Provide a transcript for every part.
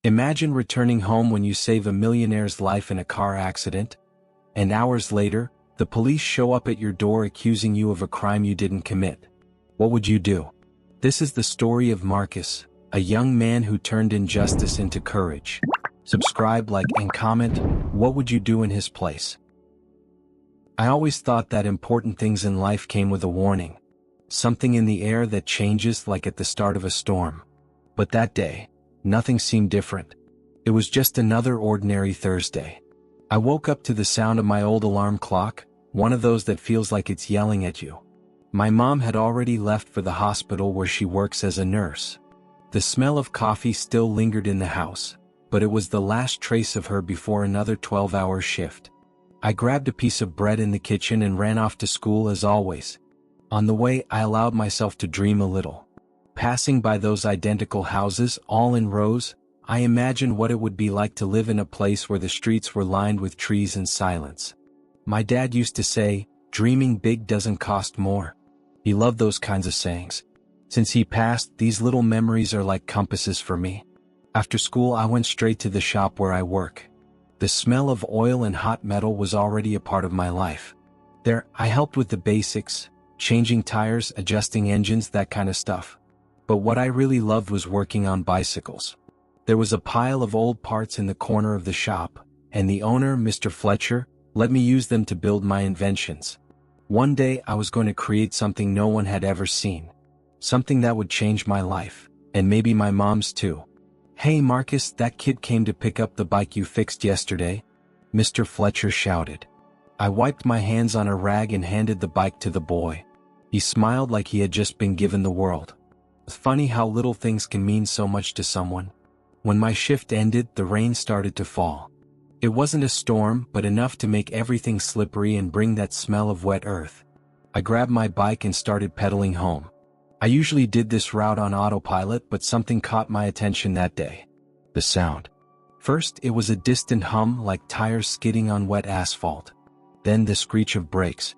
Imagine returning home when you save a millionaire's life in a car accident, and hours later, the police show up at your door accusing you of a crime you didn't commit. What would you do? This is the story of Marcus, a young man who turned injustice into courage. Subscribe, like, and comment. What would you do in his place? I always thought that important things in life came with a warning. Something in the air that changes, like at the start of a storm. But that day, nothing seemed different. It was just another ordinary Thursday. I woke up to the sound of my old alarm clock, one of those that feels like it's yelling at you. My mom had already left for the hospital where she works as a nurse. The smell of coffee still lingered in the house, but it was the last trace of her before another 12-hour shift. I grabbed a piece of bread in the kitchen and ran off to school as always. On the way, I allowed myself to dream a little. Passing by those identical houses, all in rows, I imagined what it would be like to live in a place where the streets were lined with trees and silence. My dad used to say, "Dreaming big doesn't cost more." He loved those kinds of sayings. Since he passed, these little memories are like compasses for me. After school, I went straight to the shop where I work. The smell of oil and hot metal was already a part of my life. There, I helped with the basics, changing tires, adjusting engines, that kind of stuff. But what I really loved was working on bicycles. There was a pile of old parts in the corner of the shop, and the owner, Mr. Fletcher, let me use them to build my inventions. One day I was going to create something no one had ever seen. Something that would change my life, and maybe my mom's too. "Hey Marcus, that kid came to pick up the bike you fixed yesterday," Mr. Fletcher shouted. I wiped my hands on a rag and handed the bike to the boy. He smiled like he had just been given the world. It's funny how little things can mean so much to someone. When my shift ended, the rain started to fall. It wasn't a storm, but enough to make everything slippery and bring that smell of wet earth. I grabbed my bike and started pedaling home. I usually did this route on autopilot, but something caught my attention that day. The sound. First, it was a distant hum like tires skidding on wet asphalt. Then the screech of brakes.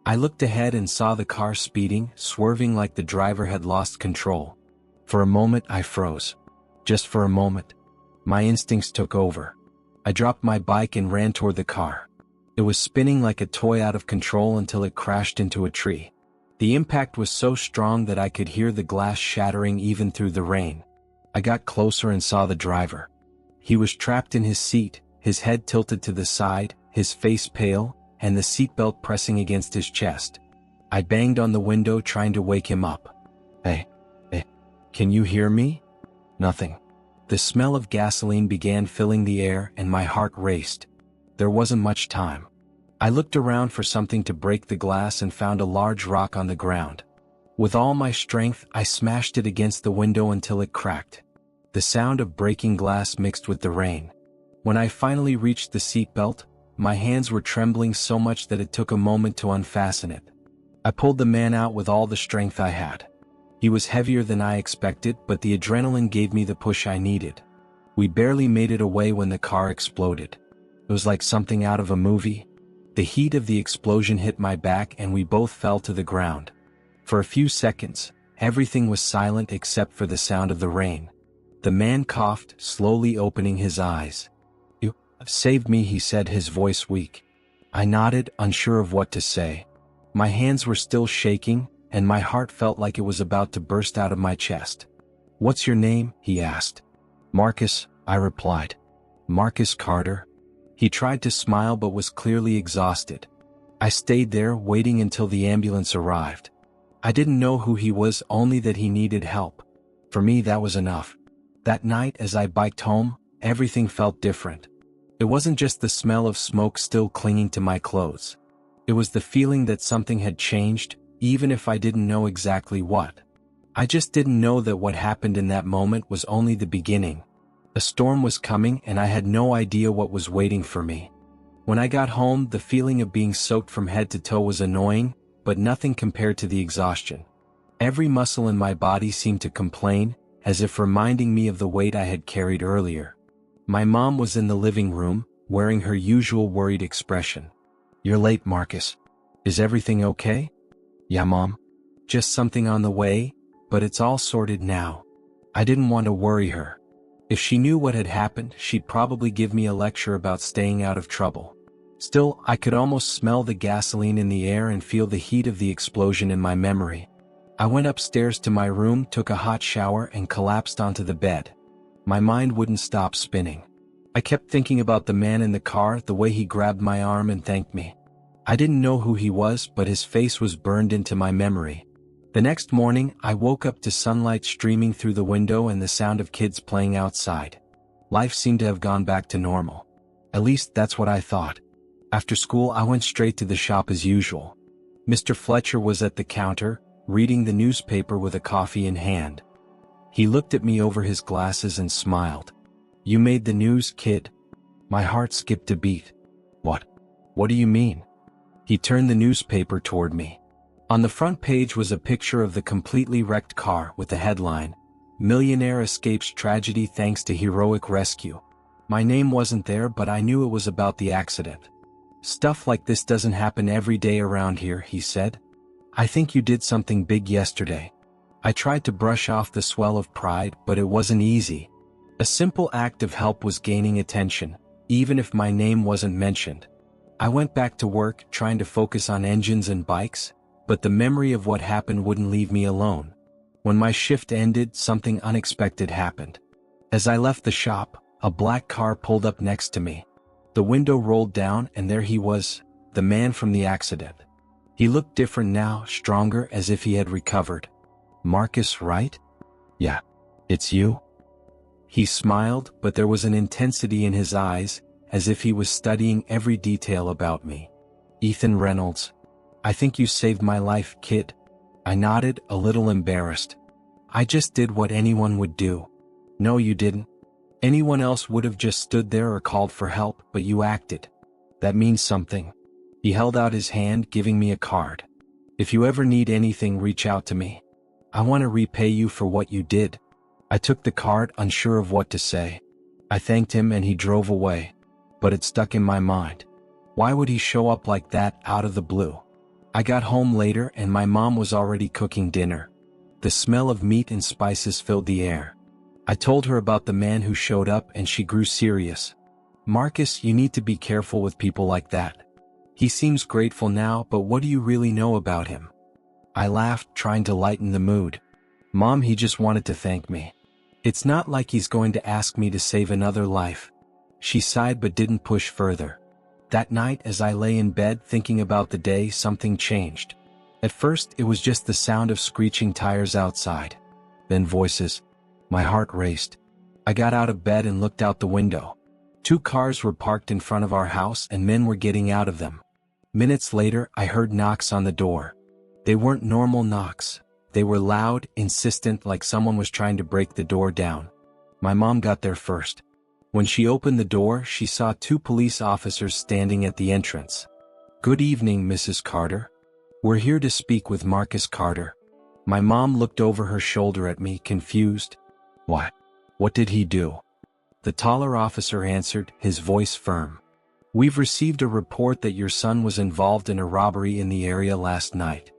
I looked ahead and saw the car speeding, swerving like the driver had lost control. For a moment, I froze. Just for a moment. My instincts took over. I dropped my bike and ran toward the car. It was spinning like a toy out of control until it crashed into a tree. The impact was so strong that I could hear the glass shattering even through the rain. I got closer and saw the driver. He was trapped in his seat, his head tilted to the side, his face pale, and the seatbelt pressing against his chest. I banged on the window trying to wake him up. Hey, can you hear me? Nothing. The smell of gasoline began filling the air and my heart raced. There wasn't much time. I looked around for something to break the glass and found a large rock on the ground. With all my strength, I smashed it against the window until it cracked. The sound of breaking glass mixed with the rain. When I finally reached the seatbelt, my hands were trembling so much that it took a moment to unfasten it. I pulled the man out with all the strength I had. He was heavier than I expected, but the adrenaline gave me the push I needed. We barely made it away when the car exploded. It was like something out of a movie. The heat of the explosion hit my back and we both fell to the ground. For a few seconds, everything was silent except for the sound of the rain. The man coughed, slowly opening his eyes. "You saved me," he said, his voice weak. I nodded, unsure of what to say. My hands were still shaking, and my heart felt like it was about to burst out of my chest. "What's your name?" he asked. "Marcus," I replied. "Marcus Carter." He tried to smile but was clearly exhausted. I stayed there, waiting until the ambulance arrived. I didn't know who he was, only that he needed help. For me, that was enough. That night, as I biked home, everything felt different. It wasn't just the smell of smoke still clinging to my clothes. It was the feeling that something had changed, even if I didn't know exactly what. I just didn't know that what happened in that moment was only the beginning. A storm was coming and I had no idea what was waiting for me. When I got home, the feeling of being soaked from head to toe was annoying, but nothing compared to the exhaustion. Every muscle in my body seemed to complain, as if reminding me of the weight I had carried earlier. My mom was in the living room, wearing her usual worried expression. "You're late, Marcus. Is everything okay?" "Yeah, Mom. Just something on the way, but it's all sorted now." I didn't want to worry her. If she knew what had happened, she'd probably give me a lecture about staying out of trouble. Still, I could almost smell the gasoline in the air and feel the heat of the explosion in my memory. I went upstairs to my room, took a hot shower, and collapsed onto the bed. My mind wouldn't stop spinning. I kept thinking about the man in the car, the way he grabbed my arm and thanked me. I didn't know who he was, but his face was burned into my memory. The next morning, I woke up to sunlight streaming through the window and the sound of kids playing outside. Life seemed to have gone back to normal. At least that's what I thought. After school, I went straight to the shop as usual. Mr. Fletcher was at the counter, reading the newspaper with a coffee in hand. He looked at me over his glasses and smiled. "You made the news, kid?" My heart skipped a beat. What? What do you mean?" He turned the newspaper toward me. On the front page was a picture of the completely wrecked car with the headline, "Millionaire escapes tragedy thanks to heroic rescue." My name wasn't there, but I knew it was about the accident. "Stuff like this doesn't happen every day around here," he said. "I think you did something big yesterday." I tried to brush off the swell of pride, but it wasn't easy. A simple act of help was gaining attention, even if my name wasn't mentioned. I went back to work, trying to focus on engines and bikes, but the memory of what happened wouldn't leave me alone. When my shift ended, something unexpected happened. As I left the shop, a black car pulled up next to me. The window rolled down, and there he was, the man from the accident. He looked different now, stronger, as if he had recovered. "Marcus, right?" "Yeah. It's you?" He smiled, but there was an intensity in his eyes, as if he was studying every detail about me. "Ethan Reynolds. I think you saved my life, kid." I nodded, a little embarrassed. "I just did what anyone would do." "No, you didn't. Anyone else would have just stood there or called for help, but you acted. That means something." He held out his hand, giving me a card. "If you ever need anything, reach out to me. I want to repay you for what you did." I took the card, unsure of what to say. I thanked him and he drove away. But it stuck in my mind. Why would he show up like that, out of the blue? I got home later and my mom was already cooking dinner. The smell of meat and spices filled the air. I told her about the man who showed up and she grew serious. "Marcus, you need to be careful with people like that. He seems grateful now, but what do you really know about him?" I laughed, trying to lighten the mood. "Mom, he just wanted to thank me. It's not like he's going to ask me to save another life." She sighed but didn't push further. That night, as I lay in bed thinking about the day, something changed. At first, it was just the sound of screeching tires outside. Then voices. My heart raced. I got out of bed and looked out the window. 2 cars were parked in front of our house and men were getting out of them. Minutes later, I heard knocks on the door. They weren't normal knocks. They were loud, insistent, like someone was trying to break the door down. My mom got there first. When she opened the door, she saw 2 police officers standing at the entrance. "Good evening, Mrs. Carter. We're here to speak with Marcus Carter." My mom looked over her shoulder at me, confused. "What? What did he do?" The taller officer answered, his voice firm. "We've received a report that your son was involved in a robbery in the area last night.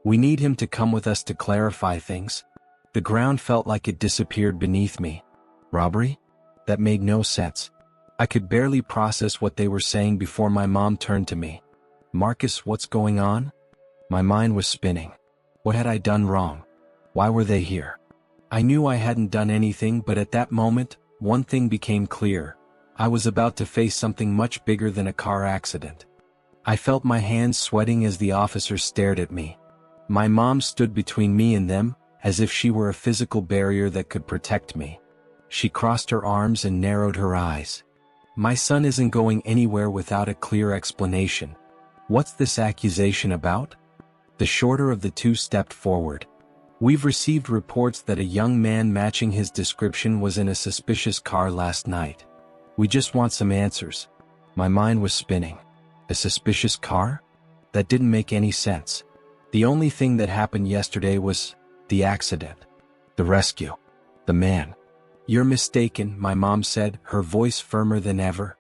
We need him to come with us to clarify things." The ground felt like it disappeared beneath me. Robbery? That made no sense. I could barely process what they were saying before my mom turned to me. "Marcus, what's going on?" My mind was spinning. What had I done wrong? Why were they here? I knew I hadn't done anything, but at that moment, one thing became clear. I was about to face something much bigger than a car accident. I felt my hands sweating as the officers stared at me. My mom stood between me and them, as if she were a physical barrier that could protect me. She crossed her arms and narrowed her eyes. "My son isn't going anywhere without a clear explanation. What's this accusation about?" The shorter of the 2 stepped forward. "We've received reports that a young man matching his description was in a suspicious car last night. We just want some answers." My mind was spinning. A suspicious car? That didn't make any sense. The only thing that happened yesterday was the accident. The rescue. The man. "You're mistaken," my mom said, her voice firmer than ever.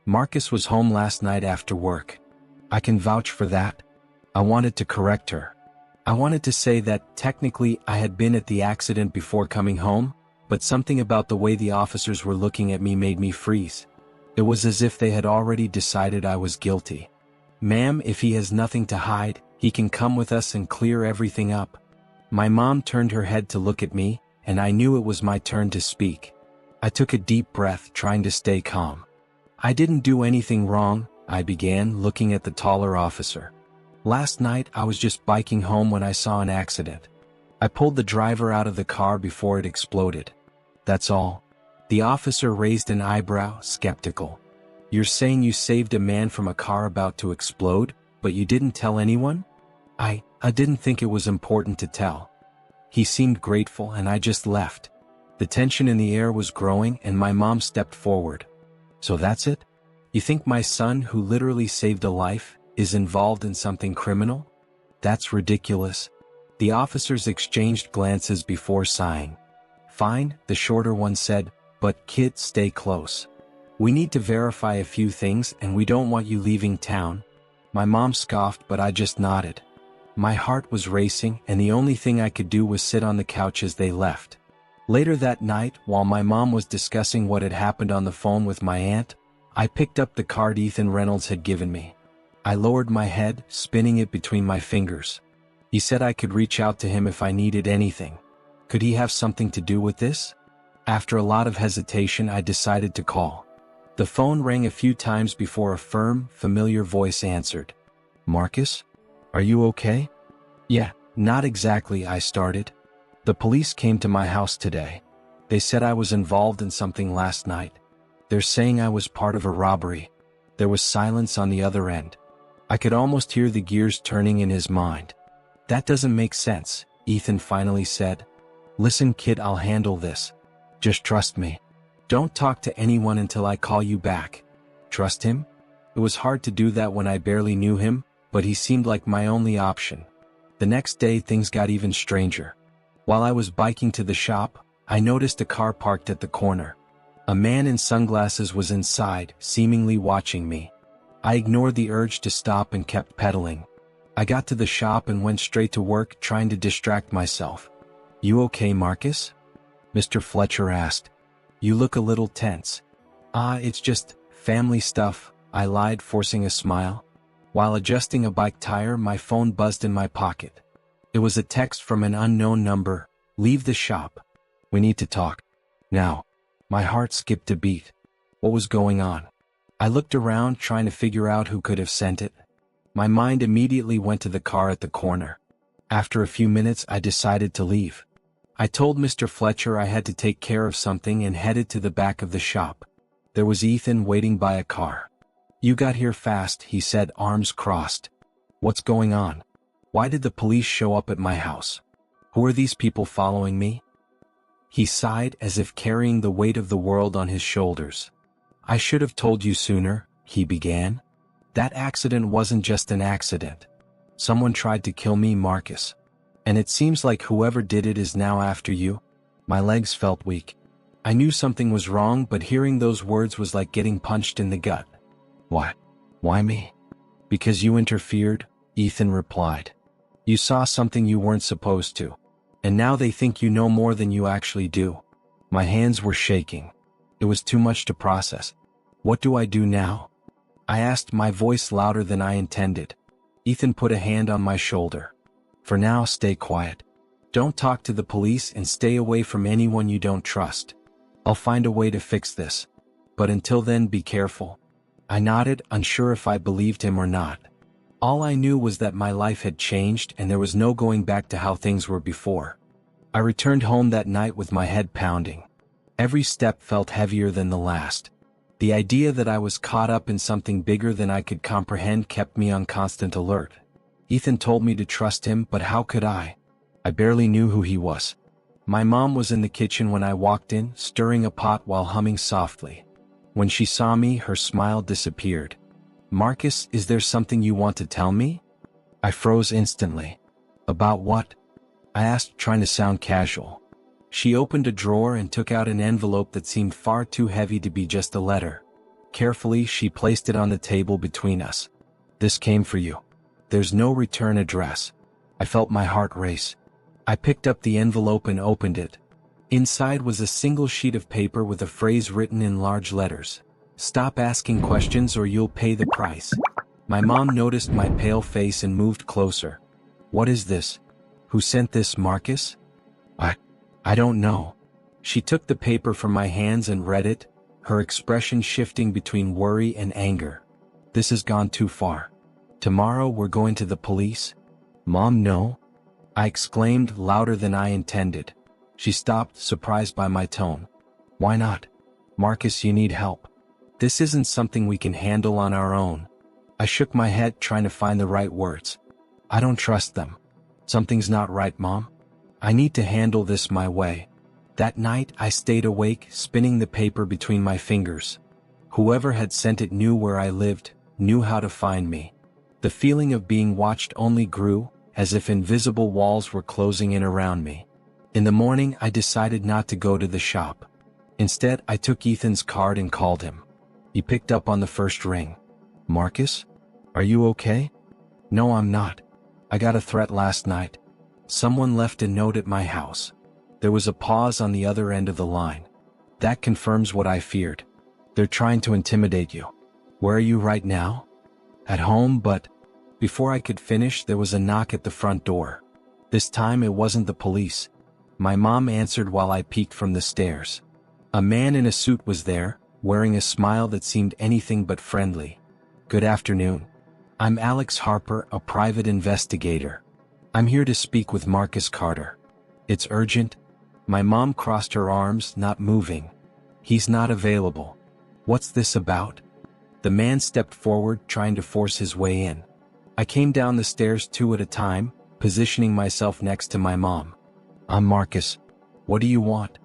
"Marcus was home last night after work. I can vouch for that." I wanted to correct her. I wanted to say that technically I had been at the accident before coming home, but something about the way the officers were looking at me made me freeze. It was as if they had already decided I was guilty. "Ma'am, if he has nothing to hide, he can come with us and clear everything up." My mom turned her head to look at me, and I knew it was my turn to speak. I took a deep breath, trying to stay calm. "I didn't do anything wrong," I began, looking at the taller officer. "Last night I was just biking home when I saw an accident. I pulled the driver out of the car before it exploded. That's all." The officer raised an eyebrow, skeptical. "You're saying you saved a man from a car about to explode, but you didn't tell anyone?" I didn't think it was important to tell." He seemed grateful and I just left. The tension in the air was growing and my mom stepped forward. "So that's it? You think my son, who literally saved a life, is involved in something criminal?" "That's ridiculous." The officers exchanged glances before sighing. "Fine," the shorter one said, "but kid, stay close. We need to verify a few things and we don't want you leaving town." My mom scoffed, but I just nodded. My heart was racing and the only thing I could do was sit on the couch as they left. Later that night, while my mom was discussing what had happened on the phone with my aunt, I picked up the card Ethan Reynolds had given me. I lowered my head, spinning it between my fingers. He said I could reach out to him if I needed anything. Could he have something to do with this? After a lot of hesitation, I decided to call. The phone rang a few times before a firm, familiar voice answered. "Marcus? Are you okay?" "Yeah, not exactly," I started. "The police came to my house today. They said I was involved in something last night. They're saying I was part of a robbery." There was silence on the other end. I could almost hear the gears turning in his mind. "That doesn't make sense," Ethan finally said. "Listen, kid, I'll handle this. Just trust me. Don't talk to anyone until I call you back." Trust him? It was hard to do that when I barely knew him, but he seemed like my only option. The next day things got even stranger. While I was biking to the shop, I noticed a car parked at the corner. A man in sunglasses was inside, seemingly watching me. I ignored the urge to stop and kept pedaling. I got to the shop and went straight to work, trying to distract myself. "You okay, Marcus?" Mr. Fletcher asked. "You look a little tense." It's just family stuff," I lied, forcing a smile. While adjusting a bike tire, my phone buzzed in my pocket. It was a text from an unknown number. "Leave the shop. We need to talk. Now." My heart skipped a beat. What was going on? I looked around, trying to figure out who could have sent it. My mind immediately went to the car at the corner. After a few minutes, I decided to leave. I told Mr. Fletcher I had to take care of something and headed to the back of the shop. There was Ethan waiting by a car. "You got here fast," he said, arms crossed. "What's going on? Why did the police show up at my house? Who are these people following me?" He sighed, as if carrying the weight of the world on his shoulders. "I should have told you sooner," he began. "That accident wasn't just an accident. Someone tried to kill me, Marcus. And it seems like whoever did it is now after you." My legs felt weak. I knew something was wrong, but hearing those words was like getting punched in the gut. "Why? Why me?" "Because you interfered," Ethan replied. "You saw something you weren't supposed to. And now they think you know more than you actually do." My hands were shaking. It was too much to process. "What do I do now?" I asked, my voice louder than I intended. Ethan put a hand on my shoulder. "For now, stay quiet. Don't talk to the police and stay away from anyone you don't trust. I'll find a way to fix this. But until then, be careful." I nodded, unsure if I believed him or not. All I knew was that my life had changed and there was no going back to how things were before. I returned home that night with my head pounding. Every step felt heavier than the last. The idea that I was caught up in something bigger than I could comprehend kept me on constant alert. Ethan told me to trust him, but how could I? I barely knew who he was. My mom was in the kitchen when I walked in, stirring a pot while humming softly. When she saw me, her smile disappeared. "Marcus, is there something you want to tell me?" I froze instantly. "About what?" I asked, trying to sound casual. She opened a drawer and took out an envelope that seemed far too heavy to be just a letter. Carefully, she placed it on the table between us. "This came for you. There's no return address." I felt my heart race. I picked up the envelope and opened it. Inside was a single sheet of paper with a phrase written in large letters. "Stop asking questions or you'll pay the price." My mom noticed my pale face and moved closer. "What is this? Who sent this, Marcus?" I don't know." She took the paper from my hands and read it, her expression shifting between worry and anger. "This has gone too far. Tomorrow we're going to the police?" "Mom, no," I exclaimed louder than I intended. She stopped, surprised by my tone. "Why not? Marcus, you need help. This isn't something we can handle on our own." I shook my head, trying to find the right words. "I don't trust them. Something's not right, Mom. I need to handle this my way." That night I stayed awake, spinning the paper between my fingers. Whoever had sent it knew where I lived, knew how to find me. The feeling of being watched only grew, as if invisible walls were closing in around me. In the morning I decided not to go to the shop. Instead, I took Ethan's card and called him. He picked up on the first ring. "Marcus? Are you okay?" "No, I'm not. I got a threat last night. Someone left a note at my house." There was a pause on the other end of the line. "That confirms what I feared. They're trying to intimidate you." "Where are you right now?" "At home, but..." Before I could finish, there was a knock at the front door. This time it wasn't the police. My mom answered while I peeked from the stairs. A man in a suit was there, wearing a smile that seemed anything but friendly. "Good afternoon. I'm Alex Harper, a private investigator. I'm here to speak with Marcus Carter." "It's urgent." My mom crossed her arms, not moving. "He's not available." "What's this about?" The man stepped forward, trying to force his way in. I came down the stairs two at a time, positioning myself next to my mom. "I'm Marcus. What do you want?"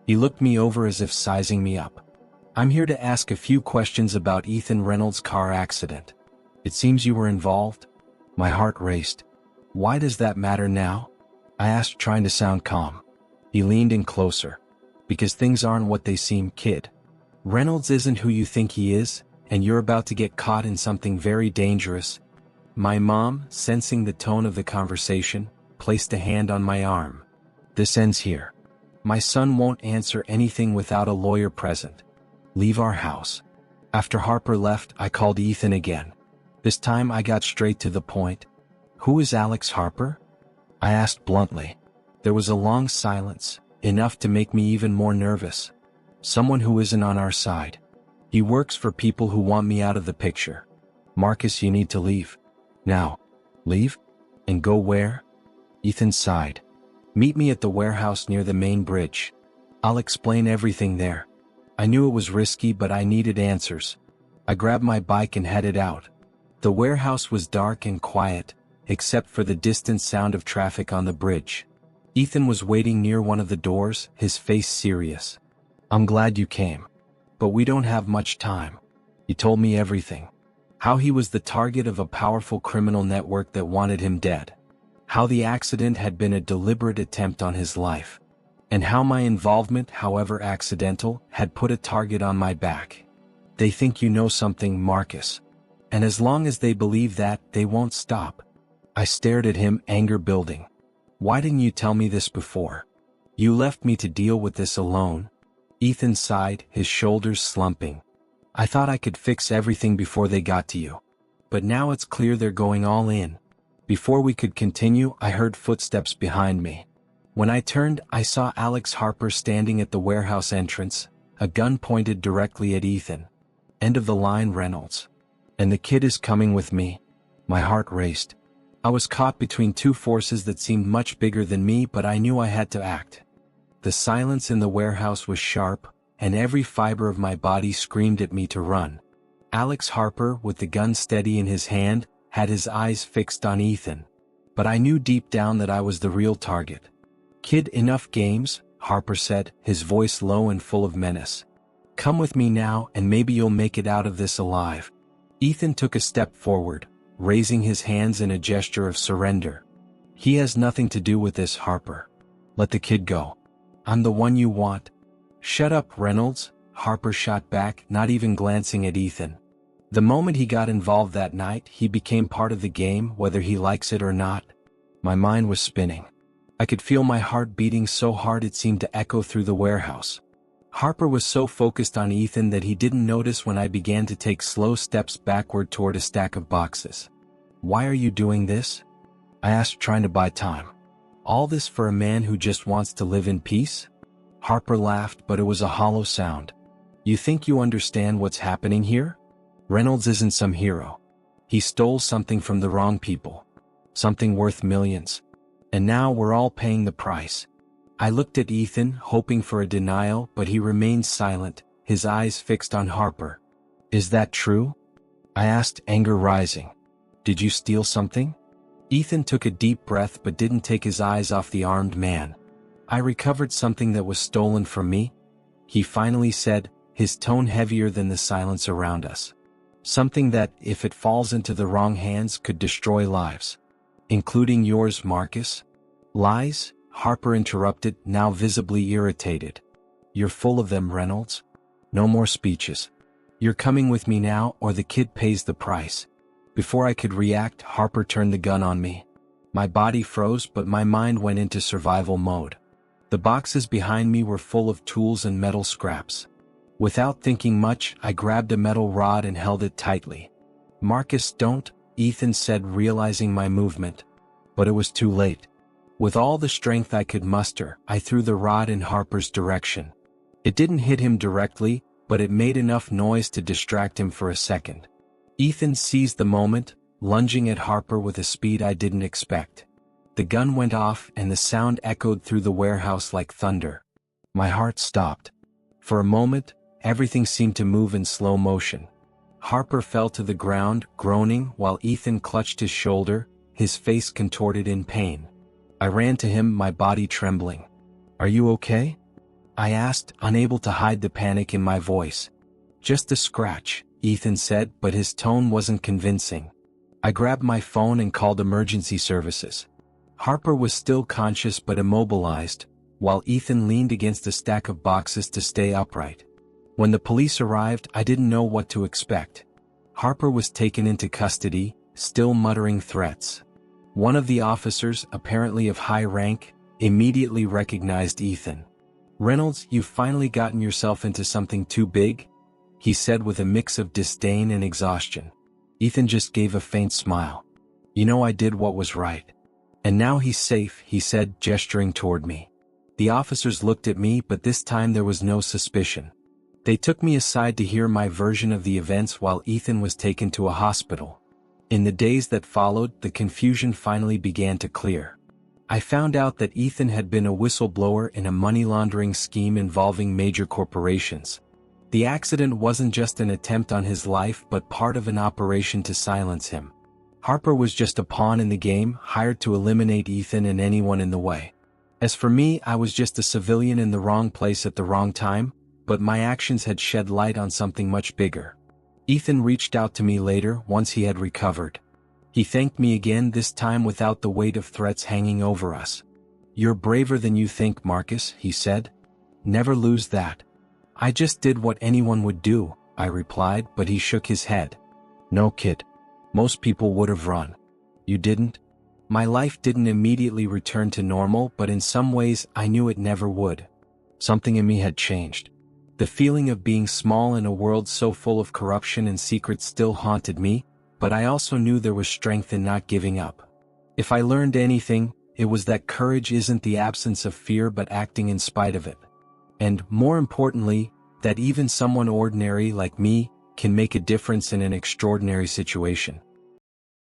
He looked me over as if sizing me up. "I'm here to ask a few questions about Ethan Reynolds' car accident. It seems you were involved." My heart raced. "Why does that matter now?" I asked, trying to sound calm. He leaned in closer. "Because things aren't what they seem, kid. Reynolds isn't who you think he is, and you're about to get caught in something very dangerous." My mom, sensing the tone of the conversation, placed a hand on my arm. "This ends here. My son won't answer anything without a lawyer present. Leave our house." After Harper left, I called Ethan again. This time I got straight to the point. "Who is Alex Harper?" I asked bluntly. There was a long silence, enough to make me even more nervous. "Someone who isn't on our side. He works for people who want me out of the picture. Marcus, you need to leave. Now." "Leave? And go where?" Ethan sighed. "Meet me at the warehouse near the main bridge. I'll explain everything there." I knew it was risky, but I needed answers. I grabbed my bike and headed out. The warehouse was dark and quiet, except for the distant sound of traffic on the bridge. Ethan was waiting near one of the doors, his face serious. "I'm glad you came. But we don't have much time." He told me everything. How he was the target of a powerful criminal network that wanted him dead. How the accident had been a deliberate attempt on his life. And how my involvement, however accidental, had put a target on my back. "They think you know something, Marcus. And as long as they believe that, they won't stop." I stared at him, anger building. "Why didn't you tell me this before? You left me to deal with this alone." Ethan sighed, his shoulders slumping. "I thought I could fix everything before they got to you. But now it's clear they're going all in." Before we could continue, I heard footsteps behind me. When I turned, I saw Alex Harper standing at the warehouse entrance, a gun pointed directly at Ethan. "End of the line, Reynolds. And the kid is coming with me." My heart raced. I was caught between two forces that seemed much bigger than me, but I knew I had to act. The silence in the warehouse was sharp, and every fiber of my body screamed at me to run. Alex Harper, with the gun steady in his hand, had his eyes fixed on Ethan. But I knew deep down that I was the real target. "Kid, enough games," Harper said, his voice low and full of menace. "Come with me now, and maybe you'll make it out of this alive." Ethan took a step forward, raising his hands in a gesture of surrender. "He has nothing to do with this, Harper. Let the kid go. I'm the one you want." "Shut up, Reynolds," Harper shot back, not even glancing at Ethan. The moment he got involved that night, he became part of the game, whether he likes it or not. My mind was spinning. I could feel my heart beating so hard it seemed to echo through the warehouse. Harper was so focused on Ethan that he didn't notice when I began to take slow steps backward toward a stack of boxes. "Why are you doing this?" I asked, trying to buy time. "All this for a man who just wants to live in peace?" Harper laughed, but it was a hollow sound. "You think you understand what's happening here? Reynolds isn't some hero. He stole something from the wrong people. Something worth millions. And now we're all paying the price." I looked at Ethan, hoping for a denial, but he remained silent, his eyes fixed on Harper. "Is that true?" I asked, anger rising. "Did you steal something?" Ethan took a deep breath but didn't take his eyes off the armed man. "I recovered something that was stolen from me," he finally said, his tone heavier than the silence around us. "Something that, if it falls into the wrong hands, could destroy lives. Including yours, Marcus." "Lies?" Harper interrupted, now visibly irritated. "You're full of them, Reynolds. No more speeches. You're coming with me now, or the kid pays the price." Before I could react, Harper turned the gun on me. My body froze, but my mind went into survival mode. The boxes behind me were full of tools and metal scraps. Without thinking much, I grabbed a metal rod and held it tightly. "Marcus, don't," Ethan said, realizing my movement. But it was too late. With all the strength I could muster, I threw the rod in Harper's direction. It didn't hit him directly, but it made enough noise to distract him for a second. Ethan seized the moment, lunging at Harper with a speed I didn't expect. The gun went off and the sound echoed through the warehouse like thunder. My heart stopped. For a moment, everything seemed to move in slow motion. Harper fell to the ground, groaning, while Ethan clutched his shoulder, his face contorted in pain. I ran to him, my body trembling. "Are you okay?" I asked, unable to hide the panic in my voice. "Just a scratch," Ethan said, but his tone wasn't convincing. I grabbed my phone and called emergency services. Harper was still conscious but immobilized, while Ethan leaned against a stack of boxes to stay upright. When the police arrived, I didn't know what to expect. Harper was taken into custody, still muttering threats. One of the officers, apparently of high rank, immediately recognized Ethan. "Reynolds, you've finally gotten yourself into something too big," he said with a mix of disdain and exhaustion. Ethan just gave a faint smile. "You know, I did what was right. And now he's safe," he said, gesturing toward me. The officers looked at me, but this time there was no suspicion. They took me aside to hear my version of the events while Ethan was taken to a hospital. In the days that followed, the confusion finally began to clear. I found out that Ethan had been a whistleblower in a money laundering scheme involving major corporations. The accident wasn't just an attempt on his life but part of an operation to silence him. Harper was just a pawn in the game, hired to eliminate Ethan and anyone in the way. As for me, I was just a civilian in the wrong place at the wrong time, but my actions had shed light on something much bigger. Ethan reached out to me later, once he had recovered. He thanked me again, this time without the weight of threats hanging over us. "You're braver than you think, Marcus," he said. "Never lose that." "I just did what anyone would do," I replied, but he shook his head. "No, kid. Most people would have run. You didn't." My life didn't immediately return to normal, but in some ways I knew it never would. Something in me had changed. The feeling of being small in a world so full of corruption and secrets still haunted me, but I also knew there was strength in not giving up. If I learned anything, it was that courage isn't the absence of fear but acting in spite of it. And, more importantly, that even someone ordinary like me can make a difference in an extraordinary situation.